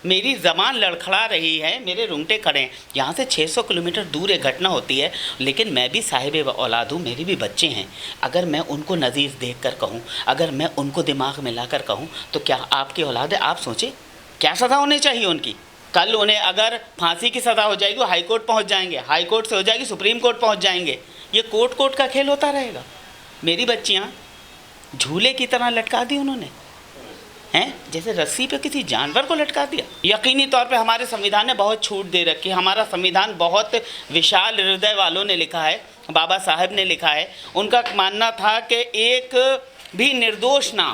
मेरी ज़बान लड़खड़ा रही है, मेरे रुंगटे खड़े हैं। यहाँ से 600 किलोमीटर दूर एक घटना होती है, लेकिन मैं भी साहिब औलाद हूँ, मेरे भी बच्चे हैं। अगर मैं उनको नज़ीर देख कर कहूँ, अगर मैं उनको दिमाग में ला कर कहूँ, तो क्या आपकी औलाद है? आप सोचें क्या सज़ा होनी चाहिए उनकी। कल उन्हें अगर फांसी की सज़ा हो जाएगी, हाई कोर्ट पहुँच जाएंगे, हाई कोर्ट से हो जाएगी सुप्रीम कोर्ट पहुँच जाएंगे। ये कोर्ट का खेल होता रहेगा। मेरी बच्चियाँ झूले की तरह लटका दी उन्होंने, हैं, जैसे रस्सी पे किसी जानवर को लटका दिया। यकीनी तौर पे हमारे संविधान ने बहुत छूट दे रखी है। हमारा संविधान बहुत विशाल हृदय वालों ने लिखा है, बाबा साहब ने लिखा है। उनका मानना था कि एक भी निर्दोष ना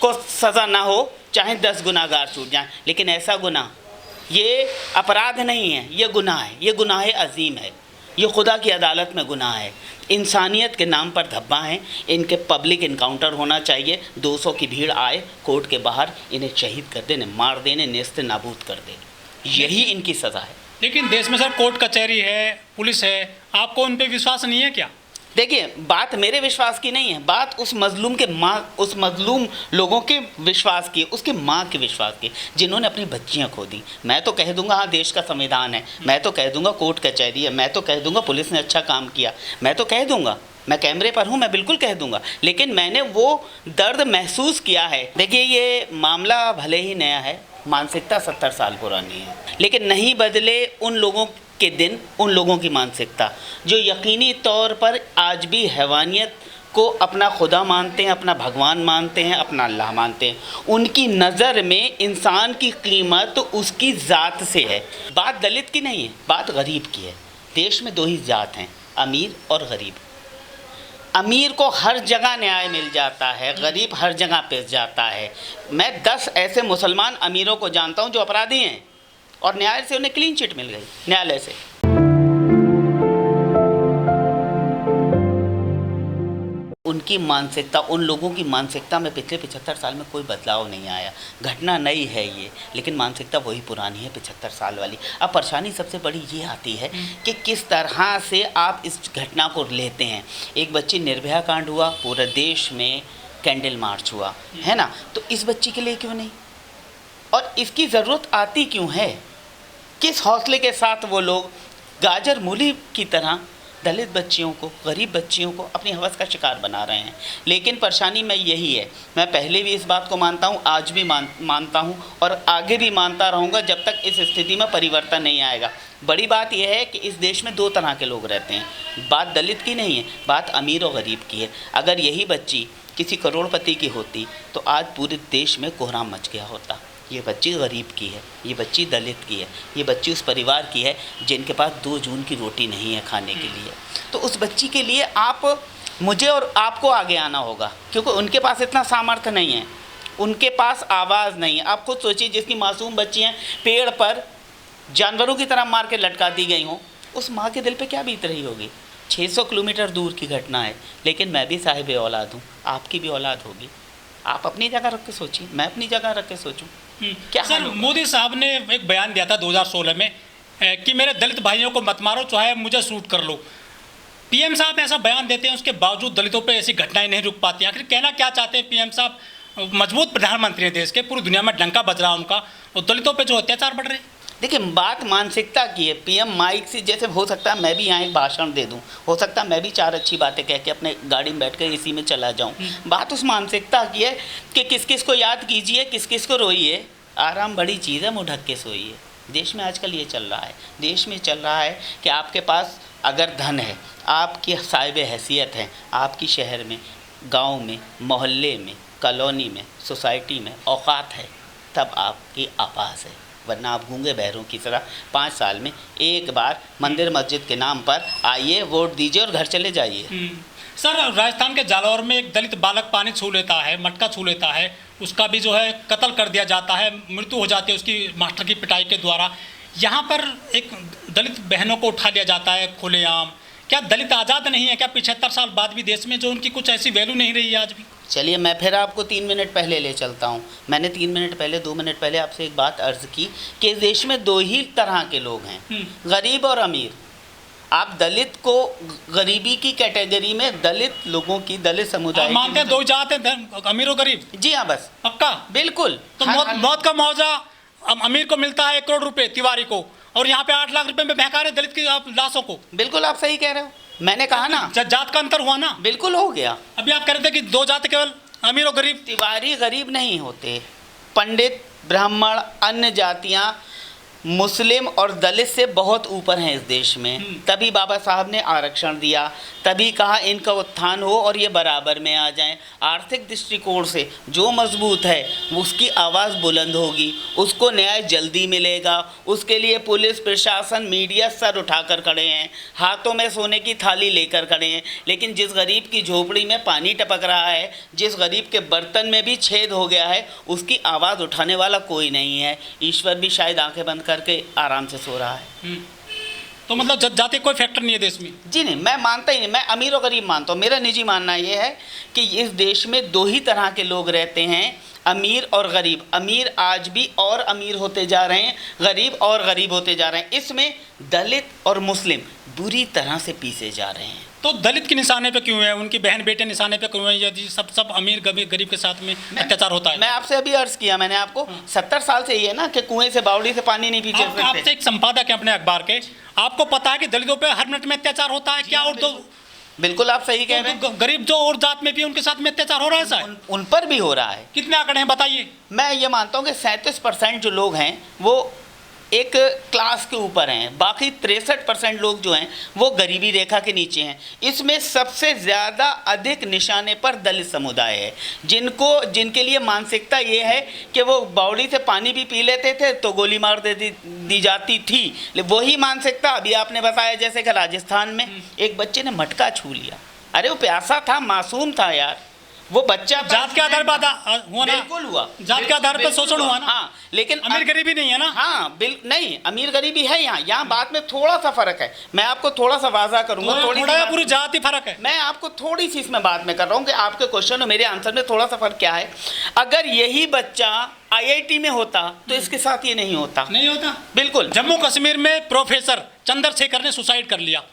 को सज़ा ना हो, चाहे 10 गुनाहगार छूट जाएं। लेकिन ऐसा गुनाह, ये अपराध नहीं है, ये गुनाह है, ये गुनाह अजीम है, ये खुदा की अदालत में गुनाह है। इंसानियत के नाम पर धब्बा हैं, इनके पब्लिक इनकाउंटर होना चाहिए। 200 की भीड़ आए कोर्ट के बाहर, इन्हें शहीद कर देने, मार देने, नेस्त नाबूद कर देने, यही इनकी सज़ा है। लेकिन देश में सर कोर्ट कचहरी है, पुलिस है, आपको उन पर विश्वास नहीं है क्या? देखिए, बात मेरे विश्वास की नहीं है, बात उस मजलूम के उस मजलूम लोगों के विश्वास की, उसके माँ के विश्वास की, जिन्होंने अपनी बच्चियाँ खो दी। मैं तो कह दूंगा हाँ, देश का संविधान है, मैं तो कह दूंगा कोर्ट कचहरी है, मैं तो कह दूंगा पुलिस ने अच्छा काम किया, मैं तो कह दूंगा, मैं कैमरे पर हूँ, मैं बिल्कुल कह दूंगा। लेकिन मैंने वो दर्द महसूस किया है। देखिए, ये मामला भले ही नया है, मानसिकता 70 साल पुरानी है, लेकिन नहीं बदले उन लोगों के दिन, उन लोगों की मानसिकता जो यकीनी तौर पर आज भी हैवानियत को अपना खुदा मानते हैं, अपना भगवान मानते हैं, अपना अल्लाह मानते हैं। उनकी नज़र में इंसान की कीमत उसकी ज़ात से है। बात दलित की नहीं है, बात गरीब की है। देश में 2 ही ज़ात हैं, अमीर और गरीब। अमीर को हर जगह न्याय मिल जाता है, गरीब हर जगह पिस जाता है। मैं 10 ऐसे मुसलमान अमीरों को जानता हूँ जो अपराधी हैं और न्याय से उन्हें क्लीन चिट मिल गई, न्यायालय से। उनकी मानसिकता, उन लोगों की मानसिकता में पिछले 75 साल में कोई बदलाव नहीं आया। घटना नई है ये, लेकिन मानसिकता वही पुरानी है, 75 साल वाली। अब परेशानी सबसे बड़ी ये आती है कि किस तरह से आप इस घटना को लेते हैं। एक बच्ची निर्भया कांड हुआ, पूरे देश में कैंडल मार्च हुआ, है ना, तो इस बच्ची के लिए क्यों नहीं? और इसकी ज़रूरत आती क्यों है? किस हौसले के साथ वो लोग गाजर मूली की तरह दलित बच्चियों को, गरीब बच्चियों को अपनी हवस का शिकार बना रहे हैं। लेकिन परेशानी में यही है, मैं पहले भी इस बात को मानता हूँ, आज भी मानता हूँ और आगे भी मानता रहूँगा जब तक इस स्थिति में परिवर्तन नहीं आएगा। बड़ी बात यह है कि इस देश में 2 तरह के लोग रहते हैं। बात दलित की नहीं है, बात अमीर और गरीब की है। अगर यही बच्ची किसी करोड़पति की होती तो आज पूरे देश में कोहराम मच गया होता। ये बच्ची गरीब की है, ये बच्ची दलित की है, ये बच्ची उस परिवार की है जिनके पास 2 जून की रोटी नहीं है खाने के लिए। तो उस बच्ची के लिए मुझे और आपको आगे आना होगा, क्योंकि उनके पास इतना सामर्थ्य नहीं है, उनके पास आवाज़ नहीं है। आप खुद सोचिए, जिसकी मासूम बच्चियाँ पेड़ पर जानवरों की तरह मार के लटका दी गई हों, उस माँ के दिल पे क्या बीत रही होगी। 600 किलोमीटर दूर की घटना है, लेकिन मैं भी साहिब औलाद हूँ, आपकी भी औलाद होगी। आप अपनी जगह रख के सोचिए, मैं अपनी जगह रख के सोचूं। क्या सर, मोदी साहब ने एक बयान दिया था 2016 में कि मेरे दलित भाइयों को मत मारो, चाहे मुझे शूट कर लो। पीएम साहब ऐसा बयान देते हैं, उसके बावजूद दलितों पे ऐसी घटनाएं नहीं रुक पाती। आखिर कहना क्या चाहते हैं पीएम साहब? मजबूत प्रधानमंत्री है देश के, पूरी दुनिया में डंका बज रहा है उनका, और दलितों पर जो अत्याचार बढ़ रहे हैं। देखिए, बात मानसिकता की है। पीएम माइक से, जैसे हो सकता है मैं भी यहाँ एक भाषण दे दूँ, हो सकता है मैं भी 4 अच्छी बातें कह के अपने गाड़ी में बैठ कर एसी में चला जाऊँ। बात उस मानसिकता की है कि किस किस को याद कीजिए, किस किस को रोइए। आराम बड़ी चीज़ है, मुँह ढक के सोइए। देश में आजकल ये चल रहा है, देश में चल रहा है कि आपके पास अगर धन है, आपकी साहिब हैसियत है, आपकी शहर में, गाँव में, मोहल्ले में, कॉलोनी में, सोसाइटी में औकात है, तब आपकी आवाज़ है। वरना आप गूंगे बहरों की तरह 5 साल में एक बार मंदिर मस्जिद के नाम पर आइए, वोट दीजिए और घर चले जाइए। सर, राजस्थान के जालौर में एक दलित बालक पानी छू लेता है, मटका छू लेता है, उसका भी जो है कत्ल कर दिया जाता है, मृत्यु हो जाती है उसकी मास्टर की पिटाई के द्वारा। यहाँ पर एक दलित बहनों को उठा लिया जाता है खुलेआम। क्या दलित आज़ाद नहीं है क्या 75 साल बाद भी देश में, जो उनकी कुछ ऐसी वैल्यू नहीं रही है आज भी? चलिए, मैं फिर आपको 3 मिनट पहले ले चलता हूँ। मैंने 3 मिनट पहले, 2 मिनट पहले आपसे एक बात अर्ज़ की कि देश में 2 ही तरह के लोग हैं, गरीब और अमीर। आप दलित को गरीबी की कैटेगरी में, दलित लोगों की, दलित समुदाय मानते हैं 2 जात हैं, अमीर और गरीब? जी हाँ, बस पक्का, बिल्कुल। तो मौत का मुआवजा अमीर को मिलता है 1 करोड़ रुपए, तिवारी को, और यहाँ पे 8 लाख रुपए में बहका रहे दलित की आप लाशों को। बिल्कुल आप सही कह रहे हो, मैंने कहा ना जात का अंतर हुआ ना, बिल्कुल हो गया। अभी आप कह रहे थे कि 2 जात केवल अमीर और गरीब। तिवारी गरीब नहीं होते, पंडित, ब्राह्मण, अन्य जातियां मुस्लिम और दलित से बहुत ऊपर हैं इस देश में। तभी बाबा साहब ने आरक्षण दिया, तभी कहा इनका उत्थान हो और ये बराबर में आ जाएं। आर्थिक दृष्टिकोण से जो मजबूत है उसकी आवाज़ बुलंद होगी, उसको न्याय जल्दी मिलेगा। उसके लिए पुलिस प्रशासन मीडिया सर उठाकर खड़े हैं, हाथों में सोने की थाली लेकर खड़े हैं। लेकिन जिस गरीब की झोपड़ी में पानी टपक रहा है, जिस गरीब के बर्तन में भी छेद हो गया है, उसकी आवाज़ उठाने वाला कोई नहीं है। ईश्वर भी शायद आंखें बंद करके आराम से सो रहा है। तो मतलब जाति कोई फैक्टर नहीं है देश में? जी नहीं, मैं मानता ही नहीं, मैं अमीर और गरीब मानता हूँ। मेरा निजी मानना ये है कि इस देश में 2 ही तरह के लोग रहते हैं, अमीर और गरीब। अमीर आज भी और अमीर होते जा रहे हैं, गरीब और गरीब होते जा रहे हैं। इसमें दलित और मुस्लिम बुरी तरह से पीसे जा रहे हैं। तो दलित के निशाने पे क्यों है, उनकी बहन बेटे निशाने पे क्यों है, यदि सब अमीर गरीब के साथ में अत्याचार होता है? मैं आपसे अभी अर्ज किया मैंने आपको, 70 साल से ये है ना कि कुएं से बावड़ी से पानी नहीं पीछे सकते। आपसे एक संपादक है अपने अखबार के, आपको पता है कि दलितों पे हर मिनट में अत्याचार होता है क्या? और तो बिल्कुल आप सही कह रहे हैं। गरीब जो और जात में भी उनके साथ में अत्याचार हो रहा है सर? उन पर भी हो रहा है। कितने आंकड़े हैं बताइए? मैं ये मानता हूँ कि 37% जो लोग हैं वो एक क्लास के ऊपर हैं, बाकी 63% लोग जो हैं वो गरीबी रेखा के नीचे हैं। इसमें सबसे ज़्यादा अधिक निशाने पर दलित समुदाय है, जिनके लिए मानसिकता ये है कि वो बावड़ी से पानी भी पी लेते थे तो गोली मार दी जाती थी। वही मानसिकता अभी आपने बताया, जैसे कि राजस्थान में एक बच्चे ने मटका छू लिया। अरे वो प्यासा था, मासूम था यार, वो बच्चा जात के आधार पर हुआ ना? बिल्कुल हुआ, जात के आधार पर शोषण हुआ ना? हाँ, लेकिन अमीर गरीबी नहीं है ना? हाँ नहीं, अमीर गरीबी है यहाँ बात में थोड़ा सा फर्क है। मैं आपको थोड़ा सा वाजा करूंगा, पूरी जात ही फर्क है। मैं आपको थोड़ी सी इसमें बात में कर रहा हूँ कि आपके क्वेश्चन और मेरे आंसर में थोड़ा सा फर्क क्या है। अगर यही बच्चा IIT में होता तो इसके साथ ये नहीं होता। बिल्कुल। जम्मू कश्मीर में प्रोफेसर चंद्रशेखर ने सुसाइड कर लिया,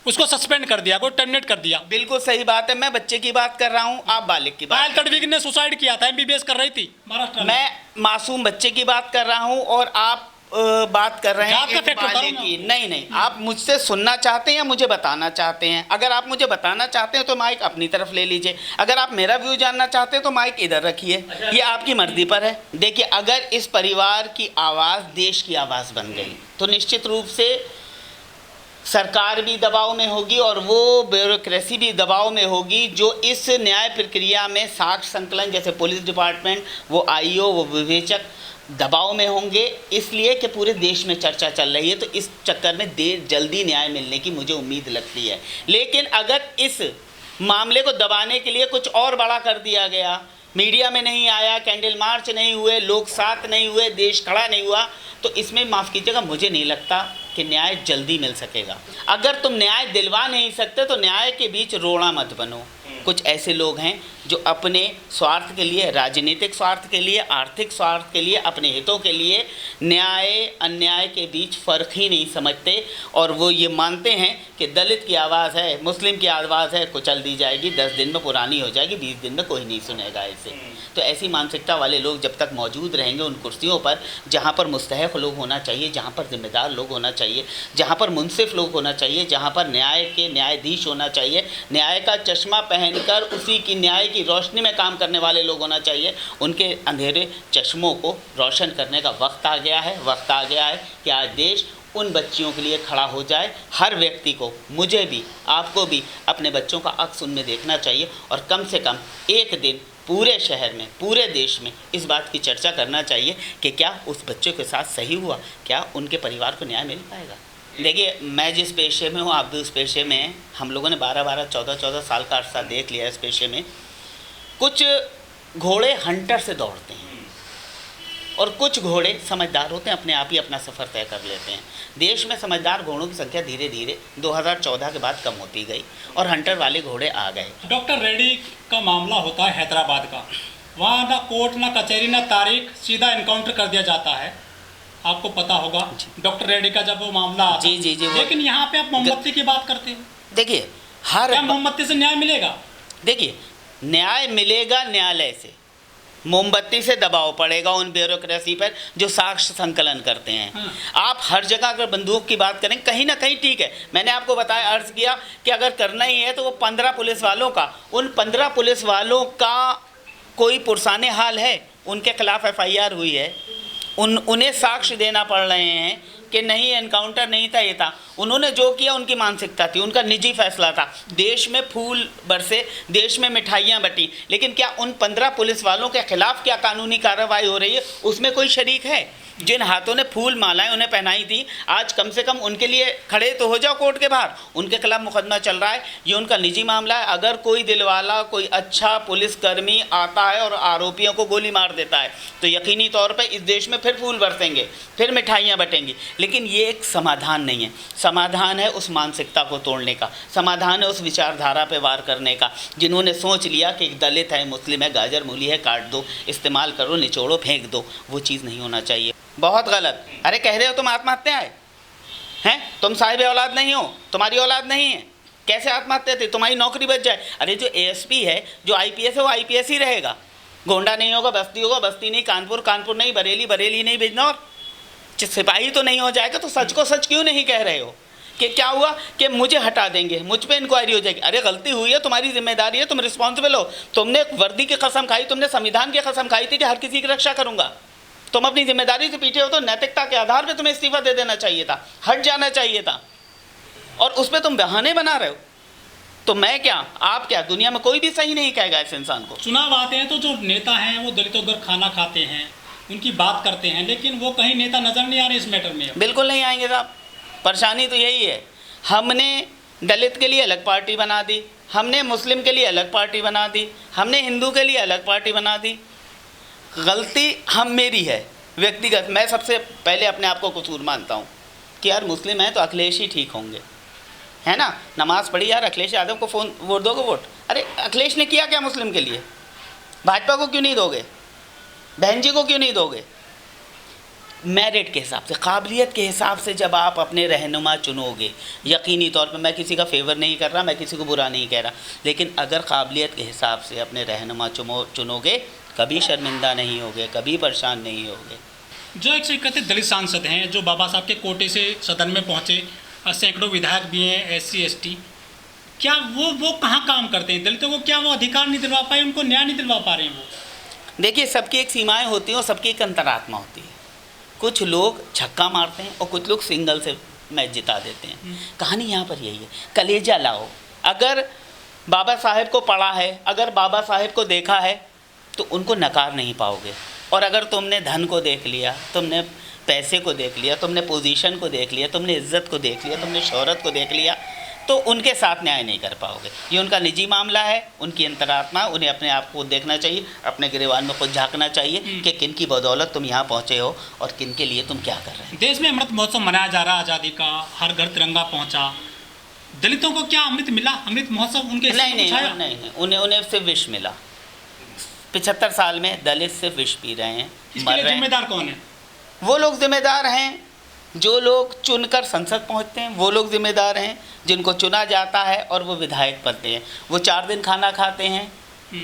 उसको सस्पेंड कर दिया, को टर्मिनेट कर दिया। बिल्कुल सही बात है, मैं बच्चे की बात कर रहा हूँ, आप बालिग की बात। पायल तडवी ने सुसाइड किया था, MBBS कर रही थी महाराष्ट्र में। मैं मासूम बच्चे की बात कर रहा हूँ और आप बात कर रहे हैं बालिग की। नहीं, आप मुझसे सुनना चाहते हैं या मुझे बताना चाहते हैं? अगर आप मुझे बताना चाहते हैं तो माइक अपनी तरफ ले लीजिए, अगर आप मेरा व्यू जानना चाहते हैं तो माइक इधर रखिए, ये आपकी मर्जी पर है। देखिए, अगर इस परिवार की आवाज़ देश की आवाज़ बन गई तो निश्चित रूप से सरकार भी दबाव में होगी और वो ब्यूरोक्रेसी भी दबाव में होगी जो इस न्याय प्रक्रिया में साक्ष्य संकलन, जैसे पुलिस डिपार्टमेंट, वो IO, वो विवेचक दबाव में होंगे, इसलिए कि पूरे देश में चर्चा चल रही है। तो इस चक्कर में जल्दी न्याय मिलने की मुझे उम्मीद लगती है। लेकिन अगर इस मामले को दबाने के लिए कुछ और बड़ा कर दिया गया, मीडिया में नहीं आया, कैंडल मार्च नहीं हुए, लोग साथ नहीं हुए, देश खड़ा नहीं हुआ, तो इसमें माफ़ कीजिएगा, मुझे नहीं लगता कि न्याय जल्दी मिल सकेगा। अगर तुम न्याय दिलवा नहीं सकते तो न्याय के बीच रोड़ा मत बनो। कुछ ऐसे लोग हैं जो अपने स्वार्थ के लिए, राजनीतिक स्वार्थ के लिए, आर्थिक स्वार्थ के लिए, अपने हितों के लिए न्याय अन्याय के बीच फ़र्क ही नहीं समझते और वो ये मानते हैं कि दलित की आवाज़ है, मुस्लिम की आवाज़ है, कुचल दी जाएगी, 10 दिन में पुरानी हो जाएगी, 20 दिन में कोई नहीं सुनेगा इसे। तो ऐसी मानसिकता वाले लोग जब तक मौजूद रहेंगे उन कुर्सियों पर, जहाँ पर मुस्तहक़ लोग होना चाहिए, जहाँ पर जिम्मेदार लोग होना चाहिए, जहाँ पर मुनसिफ लोग होना चाहिए, जहाँ पर न्याय के न्यायाधीश होना चाहिए, न्याय का चश्मा पहनकर उसी की न्याय की रोशनी में काम करने वाले लोग होना चाहिए, उनके अंधेरे चश्मों को रोशन करने का वक्त आ गया है कि आज देश उन बच्चियों के लिए खड़ा हो जाए। हर व्यक्ति को, मुझे भी, आपको भी अपने बच्चों का अक्स उनमें देखना चाहिए और कम से कम एक दिन पूरे शहर में, पूरे देश में इस बात की चर्चा करना चाहिए कि क्या उस बच्चे के साथ सही हुआ, क्या उनके परिवार को न्याय मिल पाएगा। देखिए, मैं जिस पेशे में हूँ, आप भी उस पेशे में हैं, हम लोगों ने 12-12, 14-14 साल का अर्सा देख लिया इस पेशे में। कुछ घोड़े हंटर से दौड़ते हैं और कुछ घोड़े समझदार होते हैं, अपने आप ही अपना सफ़र तय कर लेते हैं। देश में समझदार घोड़ों की संख्या धीरे धीरे 2014 के बाद कम होती गई और हंटर वाले घोड़े आ गए। डॉक्टर रेड्डी का मामला होता है हैदराबाद का, वहाँ ना कोर्ट ना कचहरी ना तारीख, सीधा इनकाउंटर कर दिया जाता है, आपको पता होगा डॉक्टर रेड्डी का जब वो मामला आता। जी। लेकिन यहाँ पे आप मोमबत्ती की बात करते हैं। देखिए, क्या मोमबत्ती से न्याय मिलेगा? देखिए, न्याय मिलेगा न्यायालय से, मोमबत्ती से दबाव पड़ेगा उन ब्यूरोक्रेसी पर जो साक्ष्य संकलन करते हैं। आप हर जगह अगर बंदूक की बात करें, कहीं ना कहीं ठीक है, मैंने आपको बताया, अर्ज किया कि अगर करना ही है तो वो 15 पुलिस वालों का, उन 15 पुलिस वालों का कोई पुरसाने हाल है, उनके खिलाफ FIR हुई है, उन्हें साक्ष्य देना पड़ रहे हैं कि नहीं एनकाउंटर नहीं था, ये था। उन्होंने जो किया उनकी मानसिकता थी, उनका निजी फैसला था। देश में फूल बरसे, देश में मिठाइयाँ बटी, लेकिन क्या उन 15 पुलिस वालों के खिलाफ क्या कानूनी कार्रवाई हो रही है, उसमें कोई शरीक है? जिन हाथों ने फूल मालाएं उन्हें पहनाई थी, आज कम से कम उनके लिए खड़े तो हो जाओ कोर्ट के बाहर। उनके खिलाफ मुकदमा चल रहा है, ये उनका निजी मामला है। अगर कोई दिलवाला, कोई अच्छा पुलिसकर्मी आता है और आरोपियों को गोली मार देता है तो यकीनी तौर पर इस देश में फिर फूल बरसेंगे, फिर मिठाइयाँ बटेंगी। लेकिन ये एक समाधान नहीं है। समाधान है उस मानसिकता को तोड़ने का, समाधान है उस विचारधारा पर वार करने का, जिन्होंने सोच लिया कि एक दलित है, मुस्लिम है, गाजर मूली है, काट दो, इस्तेमाल करो, निचोड़ो, फेंक दो। वो चीज़ नहीं होना चाहिए। बहुत गलत। अरे कह रहे हो तुम आत्महत्या हैं, तुम साहिब औलाद नहीं हो, तुम्हारी औलाद नहीं है, कैसे आत्महत्या थी? तुम्हारी नौकरी बच जाए। अरे जो ASP है, जो IPS है, वो IPS ही रहेगा। गोंडा नहीं होगा, बस्ती होगा, बस्ती नहीं कानपुर, कानपुर नहीं बरेली, बरेली नहीं बिजनौर। सिपाही तो नहीं हो जाएगा तो सच को सच क्यों नहीं कह रहे हो कि क्या हुआ कि मुझे हटा देंगे, मुझ पे इंक्वायरी हो जाएगी? अरे गलती हुई है, तुम्हारी जिम्मेदारी है, तुम रिस्पॉन्सिबल हो। तुमने वर्दी की कसम खाई, तुमने संविधान की कसम खाई थी कि हर किसी की रक्षा करूंगा। तुम अपनी जिम्मेदारी से पीछे हो तो नैतिकता के आधार पे तुम्हें इस्तीफा दे देना चाहिए था, हट जाना चाहिए था, और उस पर तुम बहाने बना रहे हो। तो मैं क्या, आप क्या, दुनिया में कोई भी सही नहीं कहेगा इस इंसान को। चुनाव आते हैं तो जो नेता हैं वो दलितों पर खाना खाते हैं, उनकी बात करते हैं, लेकिन वो कहीं नेता नजर नहीं आ रहे इस मैटर में। बिल्कुल नहीं आएंगे साहब। परेशानी तो यही है, हमने दलित के लिए अलग पार्टी बना दी, हमने मुस्लिम के लिए अलग पार्टी बना दी, हमने हिंदू के लिए अलग पार्टी बना दी। गलती मेरी है व्यक्तिगत। मैं सबसे पहले अपने आप को कसूर मानता हूँ कि यार मुस्लिम है तो अखिलेश ही ठीक होंगे, है ना। नमाज़ पढ़ी यार, अखिलेश यादव को वोट दोगे वोट। अरे अखिलेश ने किया क्या मुस्लिम के लिए? भाजपा को क्यों नहीं दोगे? बहन जी को क्यों नहीं दोगे? मेरिट के हिसाब से, काबिलियत के हिसाब से जब आप अपने रहनुमा चुनोगे, यकीनी तौर पे मैं किसी का फेवर नहीं कर रहा, मैं किसी को बुरा नहीं कह रहा, लेकिन अगर काबिलियत के हिसाब से अपने रहनुमा चुनोगे, कभी शर्मिंदा नहीं होगे, कभी परेशान नहीं होगे। जो एक से कहते दलित सांसद हैं जो बाबा साहब के कोटे से सदन में पहुँचे, सैकड़ों विधायक भी हैं SC ST, क्या वो कहाँ काम करते हैं? दलितों को क्या वो अधिकार नहीं दिलवा पाए, उनको न्याय नहीं दिलवा पा रहे हैं वो? देखिए, सबकी एक सीमाएं होती हैं और सबकी एक अंतरात्मा होती है। कुछ लोग छक्का मारते हैं और कुछ लोग सिंगल से मैच जिता देते हैं। कहानी यहाँ पर यही है, कलेजा लाओ। अगर बाबा साहेब को पढ़ा है, अगर बाबा साहेब को देखा है तो उनको नकार नहीं पाओगे। और अगर तुमने धन को देख लिया, तुमने पैसे को देख लिया, तुमने पोजीशन को देख लिया, तुमने इज्जत को देख लिया, तुमने शोहरत को देख लिया, तो उनके साथ न्याय नहीं कर पाओगे। ये उनका निजी मामला है, उनकी अंतरात्मा, उन्हें अपने आप को देखना चाहिए, अपने गिरेबान में खुद झांकना चाहिए कि किन की बदौलत तुम यहाँ पहुँचे हो और किन के लिए तुम क्या कर रहे हो। देश में अमृत महोत्सव मनाया जा रहा है, आज़ादी का, हर घर तिरंगा पहुँचा, दलितों को क्या अमृत मिला? अमृत महोत्सव उनके नहीं, उन्हें सिर्फ विष मिला। 75 साल में दलित सिर्फ विष पी रहे हैं, मर रहे हैं। जिम्मेदार कौन है? वो लोग जिम्मेदार हैं जो लोग चुनकर संसद पहुंचते हैं, वो लोग जिम्मेदार हैं जिनको चुना जाता है और वो विधायक बनते हैं। वो 4 दिन खाना खाते हैं,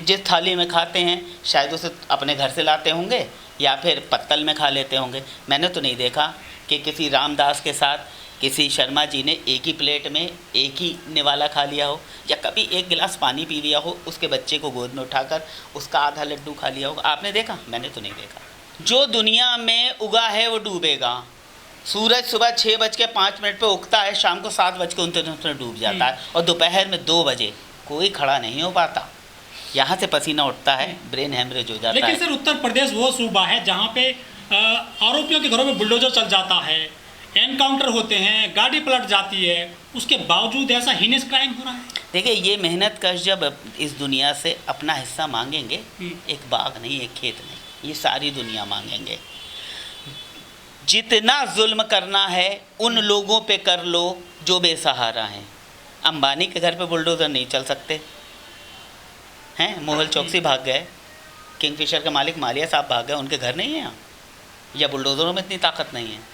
जिस थाली में खाते हैं शायद उसे अपने घर से लाते होंगे या फिर पत्तल में खा लेते होंगे। मैंने तो नहीं देखा कि किसी रामदास के साथ किसी शर्मा जी ने एक ही प्लेट में एक ही निवाला खा लिया हो, या कभी एक गिलास पानी पी लिया हो, उसके बच्चे को गोद में उठाकर उसका आधा लड्डू खा लिया होगा। आपने देखा? मैंने तो नहीं देखा। जो दुनिया में उगा है वो डूबेगा। सूरज सुबह 6:05 पे उगता है, शाम को 7:29 में डूब जाता है, और दोपहर में 2 बजे कोई खड़ा नहीं हो पाता। यहाँ से पसीना उठता है, ब्रेन हेमरेज हो जाता है। लेकिन सर, उत्तर प्रदेश वो सूबा है जहाँ पे आरोपियों के घरों में बुलडोजर चल जाता है, एनकाउंटर होते हैं, गाड़ी पलट जाती है, उसके बावजूद ऐसा हीनेस क्राइम हो रहा है। देखिए, ये मेहनत कश जब इस दुनिया से अपना हिस्सा मांगेंगे, एक बाग नहीं, एक खेत नहीं, ये सारी दुनिया मांगेंगे। जितना जुल्म करना है उन लोगों पे कर लो जो बेसहारा हैं। अंबानी के घर पे बुलडोज़र नहीं चल सकते हैं, मोहल चौकसी भाग गए, किंगफिशर के मालिक मालिया साहब भाग गए, उनके घर नहीं है यहाँ, या बुलडोज़रों में इतनी ताकत नहीं है।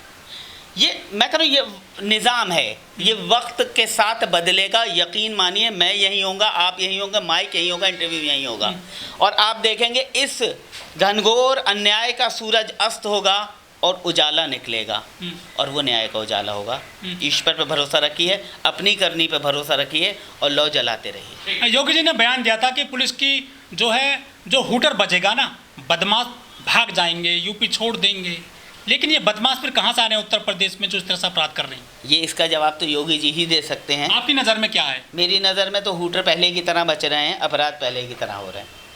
ये मैं कह रहा हूँ, ये निज़ाम है, ये वक्त के साथ बदलेगा, यकीन मानिए। मैं यहीं होऊंगा, आप यहीं होंगे, माइक यहीं होगा, इंटरव्यू यहीं होगा, और आप देखेंगे इस घनघोर अन्याय का सूरज अस्त होगा और उजाला निकलेगा, और वो न्याय का उजाला होगा। ईश्वर पर भरोसा रखिए, अपनी करनी पर भरोसा रखिए और लौ जलाते रहिए। योगी जी ने बयान दिया था कि पुलिस की जो हूटर बजेगा ना, बदमाश भाग जाएंगे, यूपी छोड़ देंगे, लेकिन ये बदमाश फिर कहाँ से आ रहे हैं उत्तर प्रदेश में जो इस तरह से अपराध कर रहे हैं? ये इसका जवाब तो योगी जी ही दे सकते हैं। आपकी नज़र में क्या है? मेरी नज़र में तो हूटर पहले की तरह बच रहे हैं, अपराध पहले की तरह हो रहे हैं।